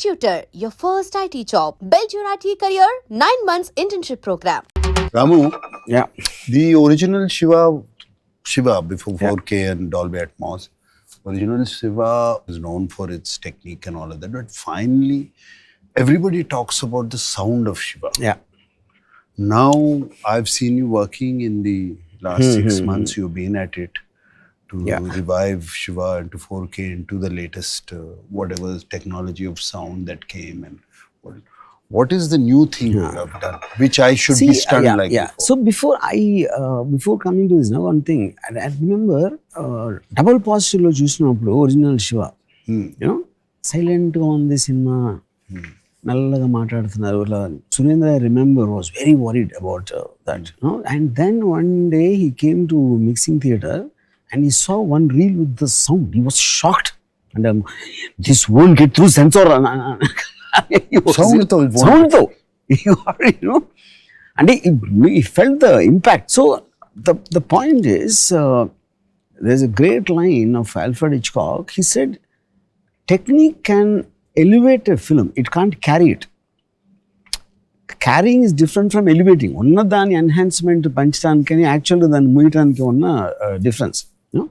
Tutor, your first IT job. Build your IT career, 9 months internship program. Ramu, Yeah. the original Shiva before 4K and Dolby Atmos, original Shiva is known for its technique and all of that. But finally, everybody talks about the sound of Shiva. Yeah. Now, I've seen you working in the last 6 months. You've been at it to revive Shiva into 4K, into the latest whatever technology of sound that came. And what is the new thing you have done, which I should be stunned like before? So before coming to this, now one thing, I remember double positive lo chusinapudu original Shiva, you know, silent ga on the cinema, nallага maatladutunnaru. Surendra, I remember, was very worried about that, you know? And then one day he came to mixing theatre and he saw one reel with the sound. He was shocked, and this won't get through censor. Sound though, you know, and he felt the impact. So the point is, there's a great line of Alfred Hitchcock. He said, technique can elevate a film, it can't carry it. Carrying is different from elevating. Onna dani enhancement panchitanikani actually than muyitaniki onna difference, you know.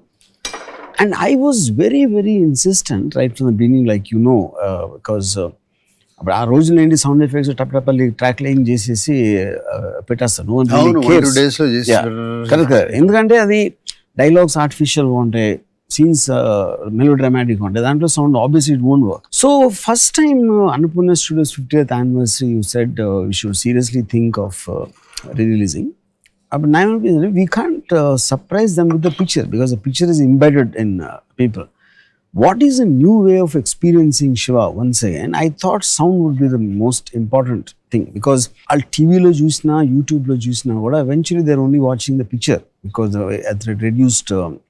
And I was very, very insistent right from the beginning, like, you know, because అప్పుడు ఆ రోజులు ఏంటి sound effects టప్పల్లి ట్రాక్లింగ్ చేసేసి పెట్టేస్తాను. Correct. ఎందుకంటే అది dialogues ఆర్టిఫిషియల్గా ఉంటాయి, సీన్స్ మెలో డ్రామాటిక్గా ఉంటాయి, దాంట్లో sound obviously it won't work. So first time Annapurna studios 50th anniversary you said we should seriously think of releasing. But now we can't surprise them with the picture, because the picture is embedded in people. What is a new way of experiencing Shiva? Once again, I thought sound would be the most important thing, because al TV lo chusna, YouTube lo chusna, eventually they're only watching the picture because at the reduced sound.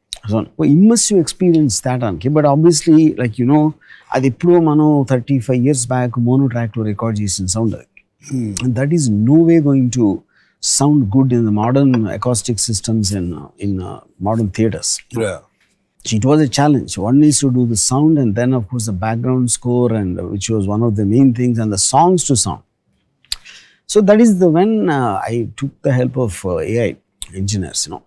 Immersive experience that anki. But obviously, like, you know, adi eppudo mano 35 years back mono track lo record chesin sound, and that is no way going to sound good in the modern acoustic systems in modern theaters. Yeah. It was a challenge. One is to do the sound, and then of course the background score, and which was one of the main things, and the songs to sound. So that is when I took the help of AI engineers, you know.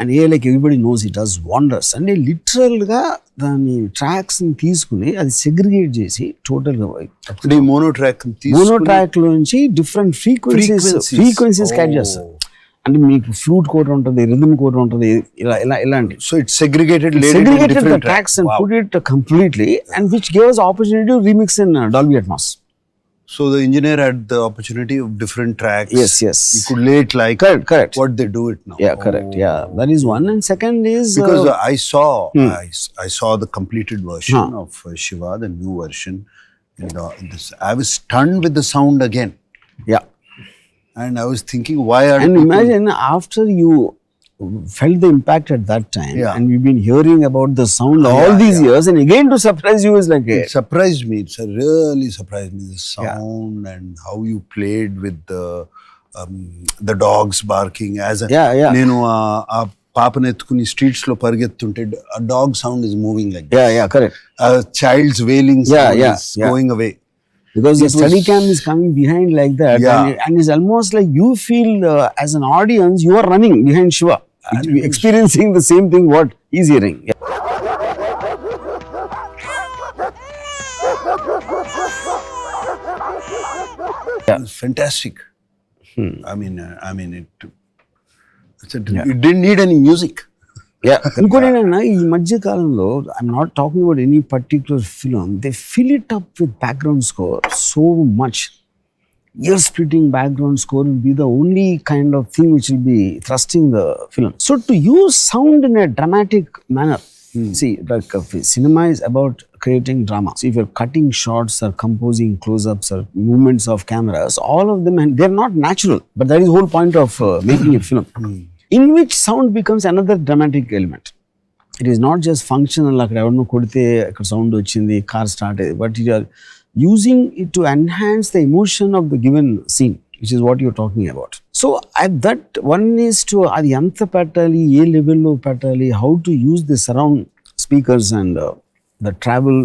And AI, like everybody knows, it does wonders. And literal ga dani tracks ni teeskuni adi segregate chesi total ga mono track lo nunchi different frequencies catch చేస్తారు. అంటే మీకు flute code ఉంటుంది, rhythm code ఉంటుంది, ఇలాంటి. So it's segregated the tracks and put it completely, and which gave us opportunity to remix in Dolby Atmos. So the engineer had the opportunity of different tracks. Yes. You could lay it like correct. what they do it now. Yeah, correct. Yeah, that is one. And second is because I saw the completed version of Shiva, the new version. I was stunned with the sound again. Yeah. And I was thinking, why are and imagine after you felt the impact at that time, and we've been hearing about the sound all these years, and again to surprise you is like it surprised me. It's really surprised me, the sound and how you played with the dogs barking as a nenu a paapane etkuni streets lo parigettunte a dog sound is moving like that. Yeah, correct. A child's wailing sound is going away. Because the steady cam is coming behind like that, and it's almost like you feel as an audience you are running behind Shiva, experiencing the same thing what he's hearing. It's fantastic. I mean, it didn't need any music. ఇంకోటి ఏంటన్నా, ఈ మధ్య కాలంలో I'm not talking about any particular film, they fill it up with background score so much. Year splitting background score will be the only kind of thing which will be thrusting the film. So to use sound in a dramatic manner, see, like cinema is about creating drama. So if you're cutting shots or composing close-ups or movements of cameras, all of them, and they're not natural, but that is the whole point of making a film. In which sound becomes another dramatic element. It is not just functional, like everno kodite ikkada sound ochindi, car started, but you are using it to enhance the emotion of the given scene, which is what you're talking about. So at that one is to adi anta pettali, A level lo pettali, how to use the surround speakers and the travel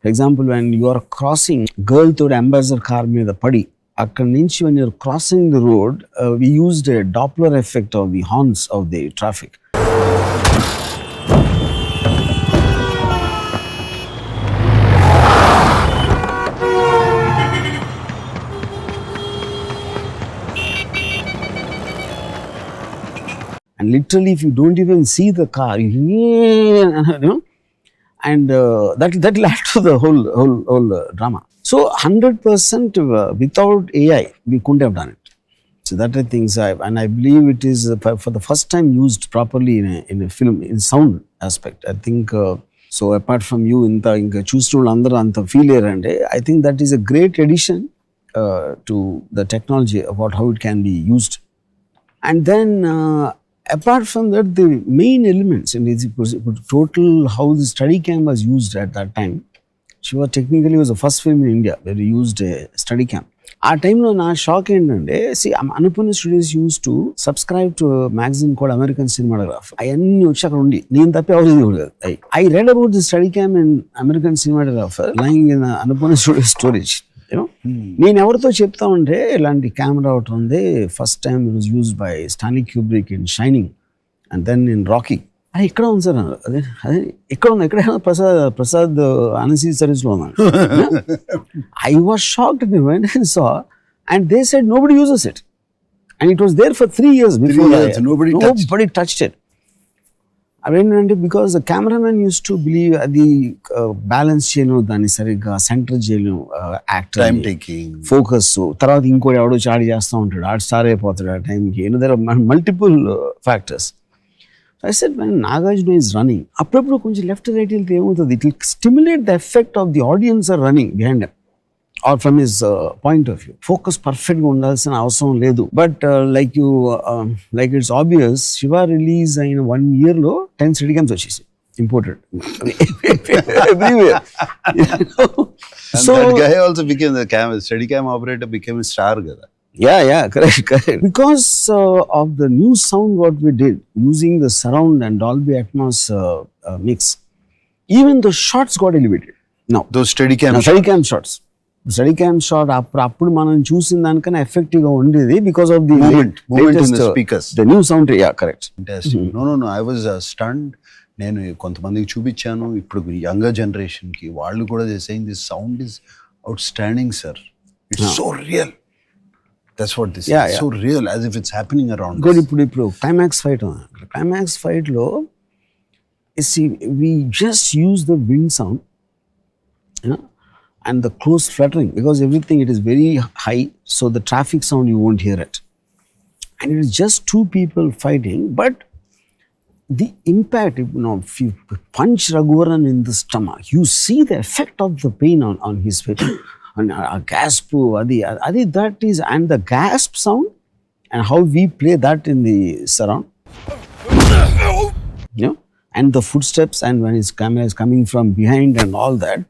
For example, when you are crossing, girl toward ambassador car మీద పడి అక్కడి నుంచి when you're crossing the road, we used a Doppler effect of the horns of the traffic. And literally, if you don't even see the car, you know, and that will add to the whole drama. So 100% without AI, we couldn't have done it. So that I think, and I believe it is for the first time used properly in a film, in sound aspect. I think, so apart from you, inka choostunna andaru anta feel erande, I think that is a great addition to the technology about how it can be used. And then, apart from that, the main elements in the total how the study cam was used at that time. Shiva technically was the first film in India where we used a study cam. At time lo na shock endante, see, Annapurna Studios used to subscribe to a magazine called American Cinematographer. Ayanni vachi akkada undi nenu tappi avadu. I read about the study cam in American Cinematographer lying in Annapurna Studios storage. You know, నేను ఎవరితో చెప్తా ఉంటే ఇలాంటి camera ఒకటి ఉంది, first time it was used by Stanley Kubrick in Shining and then in Rocky. అది ఎక్కడ ఉంది సార్? అదే ఎక్కడ ఉంది, ఎక్కడ ప్రసాద్ అనసీ సర్వీస్లో ఉన్నాను. I was shocked when I saw, and they said nobody uses it, and it was there for 3 years before. Nobody touched it. అవేంటంటే because the cameraman use to believe అది బ్యాలెన్స్ చేయను, దాన్ని సరిగ్గా సెంటర్ చేయను, యాక్టర్ టైం టేకింగ్, ఫోకస్. తర్వాత ఇంకోటి ఎవడో చాడి చేస్తూ ఉంటాడు, ఆడు స్టార్ అయిపోతాడు ఆ టైంకి. There are multiple factors. I said when Nagarjuna is running, అప్పుడప్పుడు కొంచెం లెఫ్ట్ రైట్ వెళ్తే ఏమవుతుంది, it will stimulate the effect of the audience are running behind them or from his point of view. Focus perfect గా ఉండాల్సిన అవసరం లేదు. But like it's obvious, Shiva release in 1 year లో 10 steady cams వచ్చేసి imported everywhere. And so that guy also became the steady cam operator, became a star kada. Yeah, correct. Because of the new sound what we did using the surround and Dolby Atmos mix, even the shots got elevated. Now those steady cam shots. Study cam shot అప్పుడు మనం చూసిన దానికన్నా effective గా ఉండేది because of the movement in the speakers, the new sound. Yeah, correct. Fantastic. No, I was stunned. నేను కొంతమందికి చూపించాను, ఇప్పుడు యంగర్ జనరేషన్ కి వాళ్ళు కూడా saying this sound is outstanding sir, it's so real. That's what this is. So real, as if it's happening around us. ఇప్పుడు climax fight లో we just use the wind sound, you know, and the close fluttering, because everything, it is very high, so the traffic sound you won't hear it, and it is just two people fighting. But the impact, you know, if you punch Raghuvaran in the stomach, you see the effect of the pain on his face. And a gasp, adi that is, and the gasp sound and how we play that in the surround, you know, and the footsteps, and when his camera is coming from behind and all that.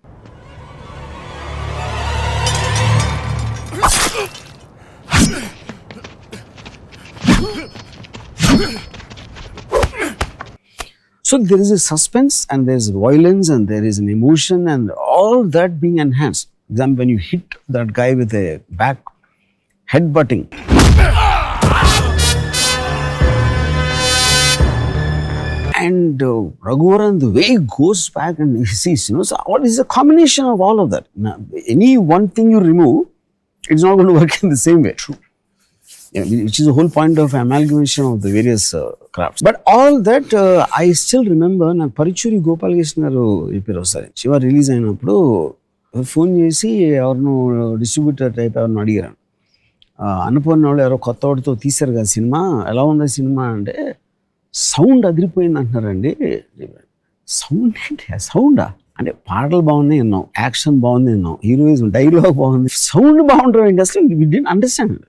So there is a suspense, and there is violence, and there is an emotion, and all that being enhanced. Then when you hit that guy with a back headbutting, and Raghuvaran, the way he goes back and he sees, you know, so what is a combination of all of that? Now, any one thing you remove, it's not going to work in the same way. True. Yeah, which is the whole point of amalgamation of the various crafts. But all that, I still remember, నాకు పరిచూరి గోపాలకృష్ణ గారు చెప్పారు ఒకసారి, Shiva release అయినప్పుడు phone చేసి ఎవరినో distributor type ఎవరినో అడిగారు, అన్నపూర్ణ వాళ్ళు ఎవరో కొత్త వాడితో తీశారు కదా సినిమా, ఎలా ఉంది సినిమా అంటే, సౌండ్ అదిరిపోయింది అంటున్నారండి. సౌండ్ ఏంటి? సౌండా అంటే పాటలు బాగున్నాయి విన్నాం, యాక్షన్ బాగుంది విన్నాం, హీరోయిజం, డైలాగ్ బాగుంది, సౌండ్ బాగుంటుంది ఏంటి అసలు వి డిడ్ంట్ అండర్స్టాండ్.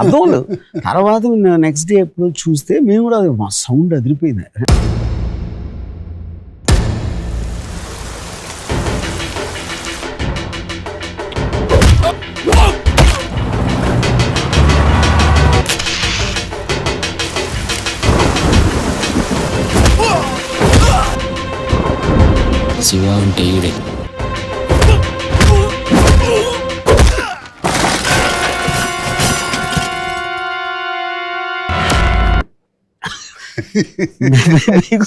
అర్థం లేదు. తర్వాత నెక్స్ట్ డే ఎప్పుడు చూస్తే మేము కూడా మా సౌండ్ అదిరిపోయింది. శివ అంటే ఈడే.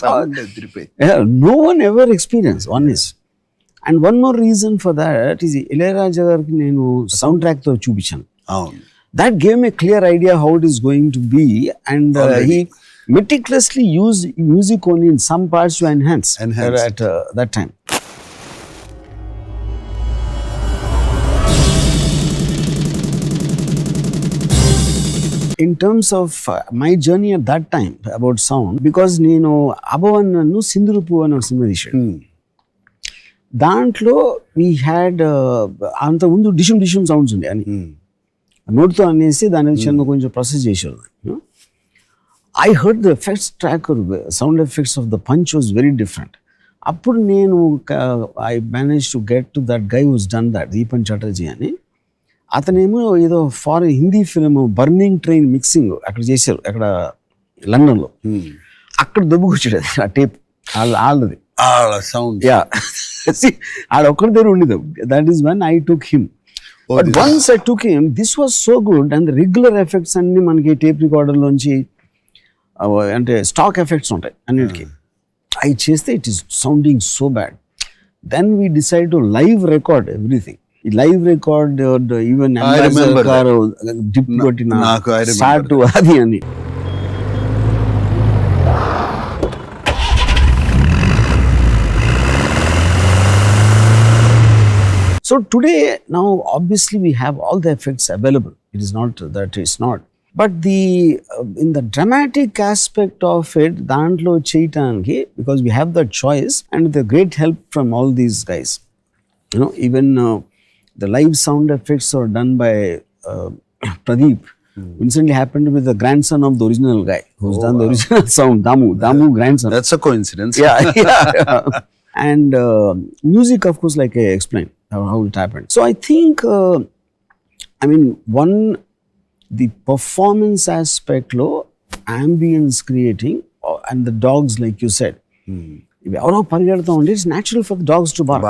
Sound adripoyi. Yeah, no one ever experienced. One is, and one more reason for that is Ilayaraja gariki nenu soundtrack tho chupichanu. Avunu. That gave me a clear idea how it is going to be, and he meticulously used music only in some parts to enhance. At that time. In terms of my journey at that time about sound, because నేను అభవన్ను సింధురుపు అనే ఒక cinema తీసాడు. దాంట్లో we had అంత ముందు dishoom sounds ఉండే అని నోట్తో అనేసి దాని చిన్న కొంచెం ప్రాసెస్ చేసేవాళ్ళు. I heard the effects track sound effects of the punch was very different. అప్పుడు నేను I manage to get to that guy was done that Deepan Chatterjee అని. అతనేమో ఏదో foreign Hindi film burning train mixing అక్కడ చేశారు, అక్కడ లండన్లో. అక్కడ దొబ్బుకొచ్చాడు ఆ టేప్ వాళ్ళది సౌండ్. యా, ఆడ ఒక్కడి దగ్గర ఉండేది. That is one I took him. But once I took him, this was so good. And regular effects అన్ని మనకి టేప్ రికార్డర్లోంచి అంటే స్టాక్ ఎఫెక్ట్స్ ఉంటాయి అన్నిటికీ. అవి చేస్తే it is sounding so bad. Then we decide to live record everything. ఈ live record even dip కొట్టిన start అది అని. So today, now obviously we have all the effects available. It is not that it's not. But in the dramatic aspect of it, దాంట్లో చేయటానికి, because we have that choice and with the great help from all these guys. You know, even the live sound effects are done by Pradeep. Recently happened with the grandson of the original guy who's done the original sound, Damu grandson. That's a coincidence. Yeah. And music, of course, like I explained how it happened. So I think, the performance aspect lo, ambience creating, and the dogs, like you said. ఎవరో పరిగెడుతూ ఉంటే it's natural for the dogs to bark.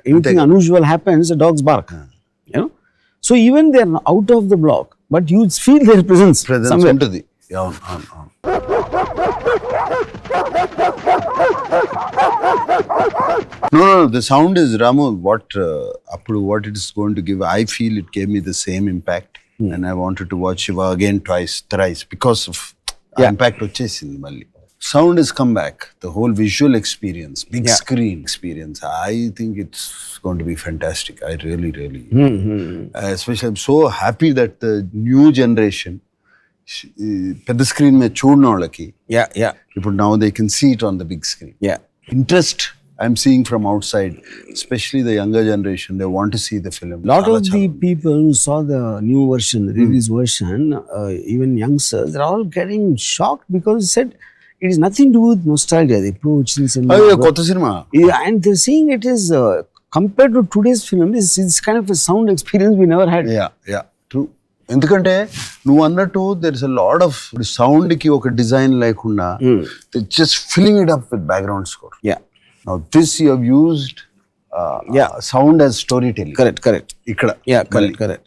Anything unusual happens, the dogs bark. You know, so even they are out of the block, but you feel their presence ఉంటుంది. No, the sound is, Ramu, what it is going to give. I feel it gave me the same impact, and I wanted to watch Shiva again twice, thrice, because of impact వచ్చేసింది మళ్ళీ. Sound has come back. The whole visual experience, big screen experience. I think it's going to be fantastic. I really, especially I'm so happy that the new generation, పెద్ద screen మీద చూడని వాళ్ళకి ఇప్పుడు now they can see it on the big screen. Interest I'm seeing from outside, especially the younger generation, they want to see the film. Lot of the people who saw the new version, the release version, even youngsters, they're all getting shocked because they said it is nothing to do with nostalgia. They approach this కొత్త cinema, and they're seeing it is compared to today's film, it's kind of a sound experience we never had. Yeah, true. ఎందుకంటే నువ్వు అన్నట్టు there is a lot of sound కి ఒక design లేకుండా just filling it up with background score. Now this you have used sound as storytelling. Correct. ఇక్కడ correct.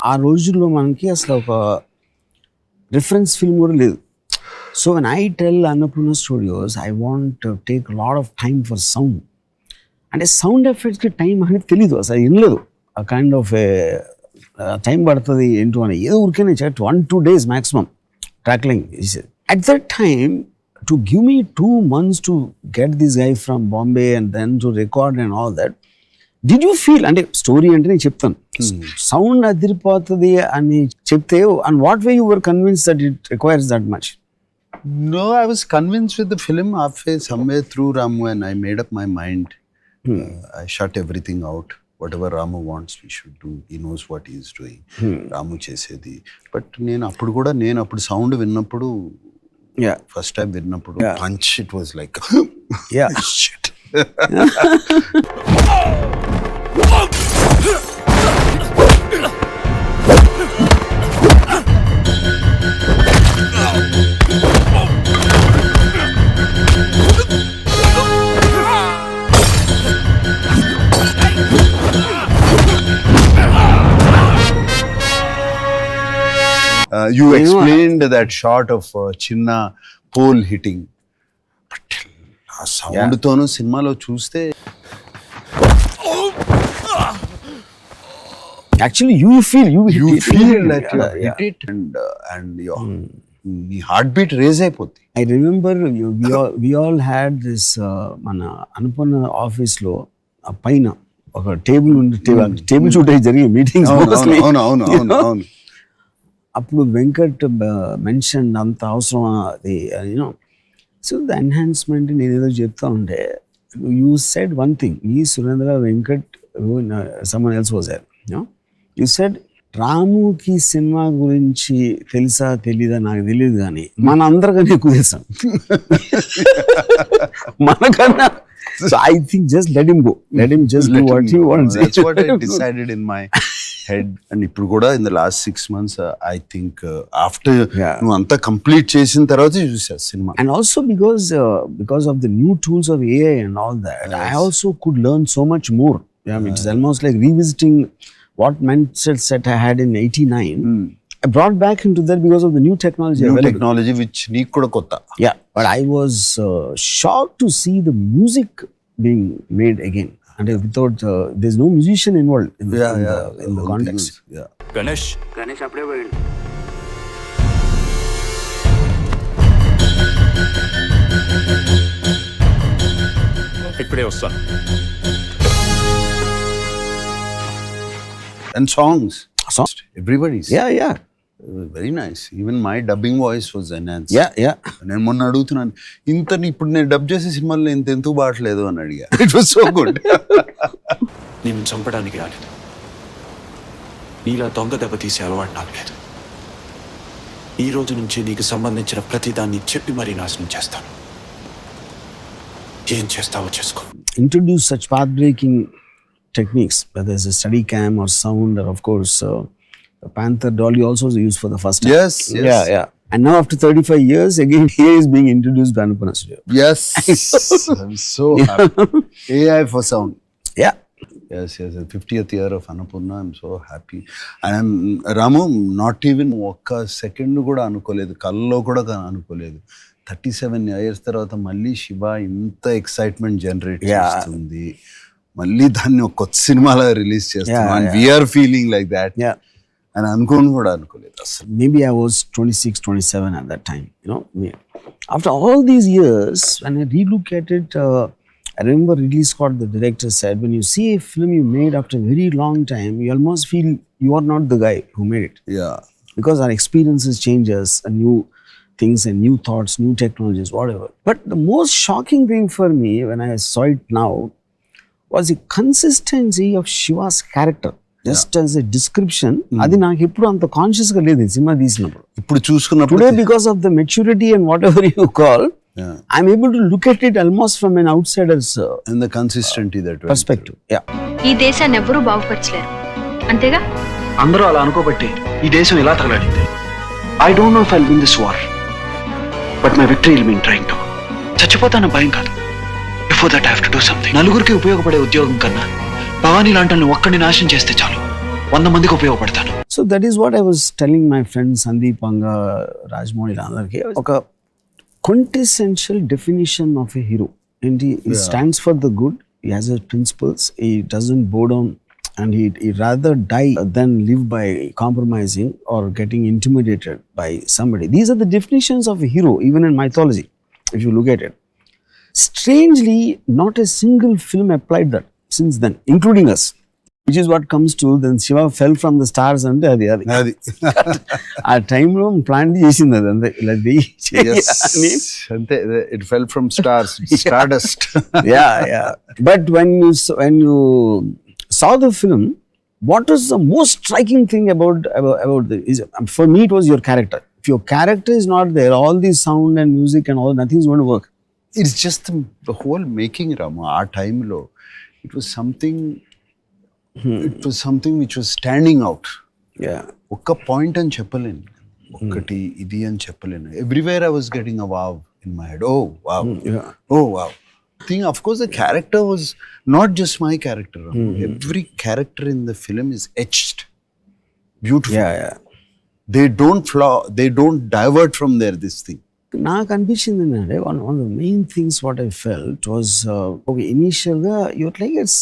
ఆ రోజుల్లో మనకి అసలు ఒక రిఫరెన్స్ ఫిల్మ్ కూడా లేదు. So when I tell Annapurna studios, I want take lot of time for sound. అంటే sound ఎఫెక్ట్స్కి time అనేది తెలీదు, అసలు ఏం లేదు. ఆ కైండ్ ఆఫ్ టైం పడుతుంది ఏంటో అని ఏదో ఊరికే చెట్ 1-2 days maximum tracking. At that time to give me 2 months to get this guy from Bombay and then to record and all that. Did you feel, అంటే స్టోరీ అంటే నేను చెప్తాను, సౌండ్ అదిరిపోతుంది అని చెప్తే, and what way you were convince that it requires that much? No, I was convinced with the film halfway, somewhere through Ramu, and I made up my mind. I shut everything out. Whatever Ramu wants, we should do. He knows what he is doing. Ramu chesedi. But నేను అప్పుడు sound విన్నప్పుడు, first time విన్నప్పుడు punch, it was like shit. You explained that shot of Chinna pole hitting. ఆ sound తోను సినిమాలో చూస్తే actually you feel that you hit it and your నీ heart beat raise అయిపోద్ది. I remember we all had this మన అనుపన్న office లో ఆ పైన ఒక టేబుల్ టేబుల్ షూట్ అయి జరిగే మీటింగ్స్. అవును అప్పుడు వెంకట్ మెన్షన్ అంత అవసరం అది యూనో. సో ద ఎన్హాన్స్మెంట్ నేను ఏదో చెప్తా ఉంటే యూ సెడ్ వన్ థింగ్, ఈ Surendra Venkat someone else was there, you said రాముకి సినిమా గురించి తెలుసా తెలీదా నాకు తెలియదు కానీ మన అందరికన్నా ఎక్కువ తెలుసాం మనకన్నా. So I think just let him go. Let him just do what he wants. That's what I decided in my head. And ఇప్పుడు కూడా in the last 6 months, I think after నువ్వు అంతా కంప్లీట్ చేసిన తర్వాత చూసా cinema. And also because of the new tools of AI and all that, yes. I also could learn so much more. Yeah, I mean, it's almost like revisiting what mindset set I had in 89. I brought back into that because of the new technology. Technology which నీకు కూడా కొత్త. Yeah, but I was shocked to see the music being made again. And without, there's no musician involved in the context. Yeah. Ganesh అప్పుడే పోయిండు. ఇప్పుడే వస్తాను. And songs. Everybody's. Yeah. Very nice. Even my dubbing voice was enhanced. Yeah. నేను మొన్న అడుగుతున్నాను, ఇంత ఇప్పుడు నేను డబ్ చేసే సినిమాల్లో ఇంత ఎందుకు బాటలేదు అని అడిగా. It was so good. నేను చంపడానికి రాలేదు, నీలా దొంగ దెబ్బ తీసే అలవాటు నాకు లేదు. ఈ రోజు నుంచి నీకు సంబంధించిన ప్రతిదాన్ని చెప్పి మరీ నాశనం చేస్తాను. ఏం చేస్తావో చేసుకో. Introduce such path-breaking techniques, whether it's a steady cam or sound, or of course the Panther dolly also was used for the first time. Yes. Yeah. And now after 35 years, again here is being introduced by Anupana Studio. Yes. I'm so happy. AI for sound. Yeah. Yes. 50th year of Annapurna. I'm so happy. And I'm Ramu, not even ఒక్క second కూడా అనుకోలేదు, కల్లో కూడా అనుకోలేదు. 37 years తర్వాత మళ్ళీ శివ ఇంత excitement generate చేస్తుంది, మళ్ళీ దాన్ని ఒక కొత్త సినిమాలో రిలీజ్ చేస్తాం. And we're feeling like that. అని అనుకోను కూడా అనుకోలేదు అసలు. Maybe I was 26, 27 at that time. After all these years, when I relook at it, I remember Ridley Scott, the director, said, when you see a film you made after a very long time, you almost feel you are not the guy who made it. Yeah. Because our experiences change us, and new things and new thoughts, new technologies, whatever. But the most shocking thing for me when I saw it now was the consistency of Shiva's character. Just as a description, అది నాకు ఎప్పుడు అంత conscious గా లేదు cinema తీసినప్పుడు. ఇప్పుడు చూసుకున్నప్పుడు today because of the maturity and whatever you call, I'm able to look at it almost from an outsider's and the consistency that perspective. Yeah. ఈ దేశాన్ని ఎవ్వరూ బాగుపరచలేరు, అంతేగా? అందరూ అలా అనుకోబట్టి ఈ దేశం ఇలా తగలడింది. I don't know if I'll win this war, but my victory will be in trying to. చచ్చిపోతాను భయం కాదు. Before that I have to do something. నలుగురికి ఉపయోగపడే ఉద్యోగం కన్నా భవానీ లాంటి ఒక్కడిని నాశనం చేస్తే చాలు, 100 మందికి ఉపయోగపడతాను. So that is what I was telling my friend Sandeep Anga, Rajmouli అందరికి, ఒక quintessential definition of a hero. And he stands for the good, he has his principles, he doesn't bow down, and he rather die than live by compromising or getting intimidated by somebody. These are the definitions of a hero even in mythology, if you look at it. Strangely, not a single film applied that since then, including us, which is what comes to then Shiva fell from the stars and adi ఆ టైంలో plan చేసింది అదంతా ఇలా. అంటే it fell from stars, stardust. Yeah. But when you saw the film, what was the most striking thing about for me it was your character. If your character is not there, all this sound and music and all, nothing's going to work. It's just the whole making, Rama. Our time lo, it was something which was standing out. Yeah. ఒక్క point అని చెప్పలేను, ఒక్కటి ఇది అని చెప్పలేను. Everywhere I was getting a wow in my head. Oh wow. Thing, of course, the character was not just my character. Every character in the film is etched beautifully. Yeah. they don't divert from this thing. నాకు అనిపించింది ఏంటంటే one of the main things what I felt was okay ఇనీషియల్గా you're like it's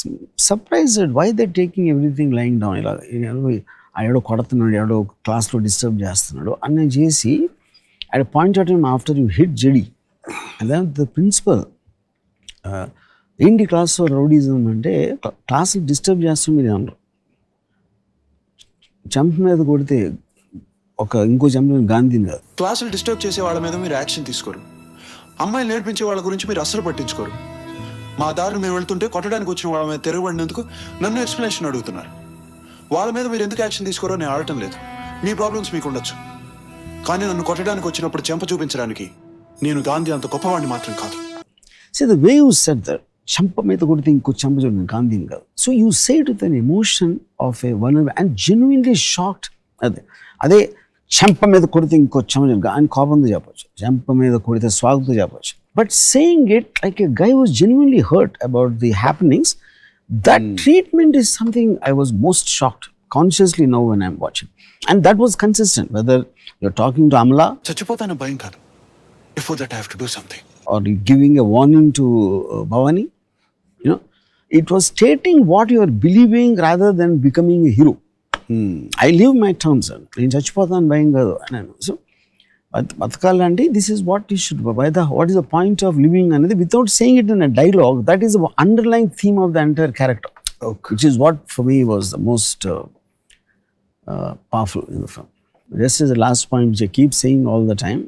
surprised why they taking everything lying down ఇలా ఎవడో కొడుతున్నాడు ఎవడో క్లాస్లో disturb చేస్తున్నాడు అని నేను చేసి at point of time after you hit JD and then the principal ఏంటి క్లాస్లో రౌడీజం అంటే క్లాస్లో డిస్టర్బ్ చేస్తుంది మీరు అన్నారు చంప మీద కొడితే ఇంకో చంపిన గాంధీని కాదు. క్లాసులు డిస్టర్బ్ చేసే వాళ్ళ మీద మీరు యాక్షన్ తీసుకోరు, అమ్మాయిలు నేర్పించే వాళ్ళ గురించి మీరు అస్సలు పట్టించుకోరు. మా దారిని మేము వెళ్తుంటే కొట్టడానికి వచ్చిన వాళ్ళ మీద తిరగబడినందుకు నన్ను ఎక్స్ప్లెనేషన్ అడుగుతున్నారు. వాళ్ళ మీద మీరు ఎందుకు యాక్షన్ తీసుకోరో నేను ఆడటం లేదు, మీ ప్రాబ్లమ్స్ మీకు ఉండొచ్చు. కానీ నన్ను కొట్టడానికి వచ్చినప్పుడు చెంప చూపించడానికి నేను గాంధీ అంత గొప్పవాడిని మాత్రం కాదు. See the way you said that, చంప మీద కొడితే ఇంకో చంప చూడండి గాంధీని కాదు. So you said with an emotion of a vulnerable and genuinely shocked. అదే చెంప మీద కొడితే ఇంకో చెంప అని కోపంతో చెప్పచ్చు, చెంప మీద కొడితే స్వాగతంతో చెప్పచ్చు. But saying it like a guy was genuinely hurt about the happenings, that treatment is something I was most shocked consciously now when I'm watching. And that was consistent whether you're talking to Amala చచ్చిపోతాను భయం కాదు, before that I have to do something, or giving a warning to Bhavani. You know, it was stating what you are believing rather than becoming a hero. I live my terms. నేను చచ్చిపోతాను భయం కాదు అన్నాను. So బతకాలంటే this is what you should what is the point of living అనేది without saying it in a dialogue, that is the underline theme of the entire character, which is what for me was the most powerful in the film. Just as the last point which I keep saying all the time,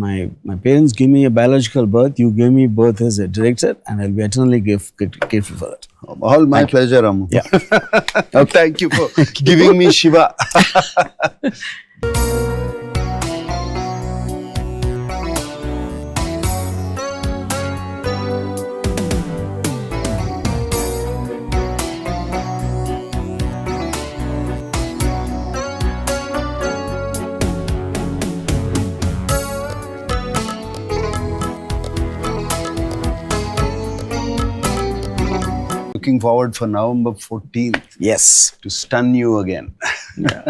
my parents gave me a biological birth, you gave me birth as a director, and I'll be eternally grateful for that. All my pleasure, Amu. Yeah. Thank you for giving me Shiva. Looking forward for November 14th Yes. to stun you again. Yeah.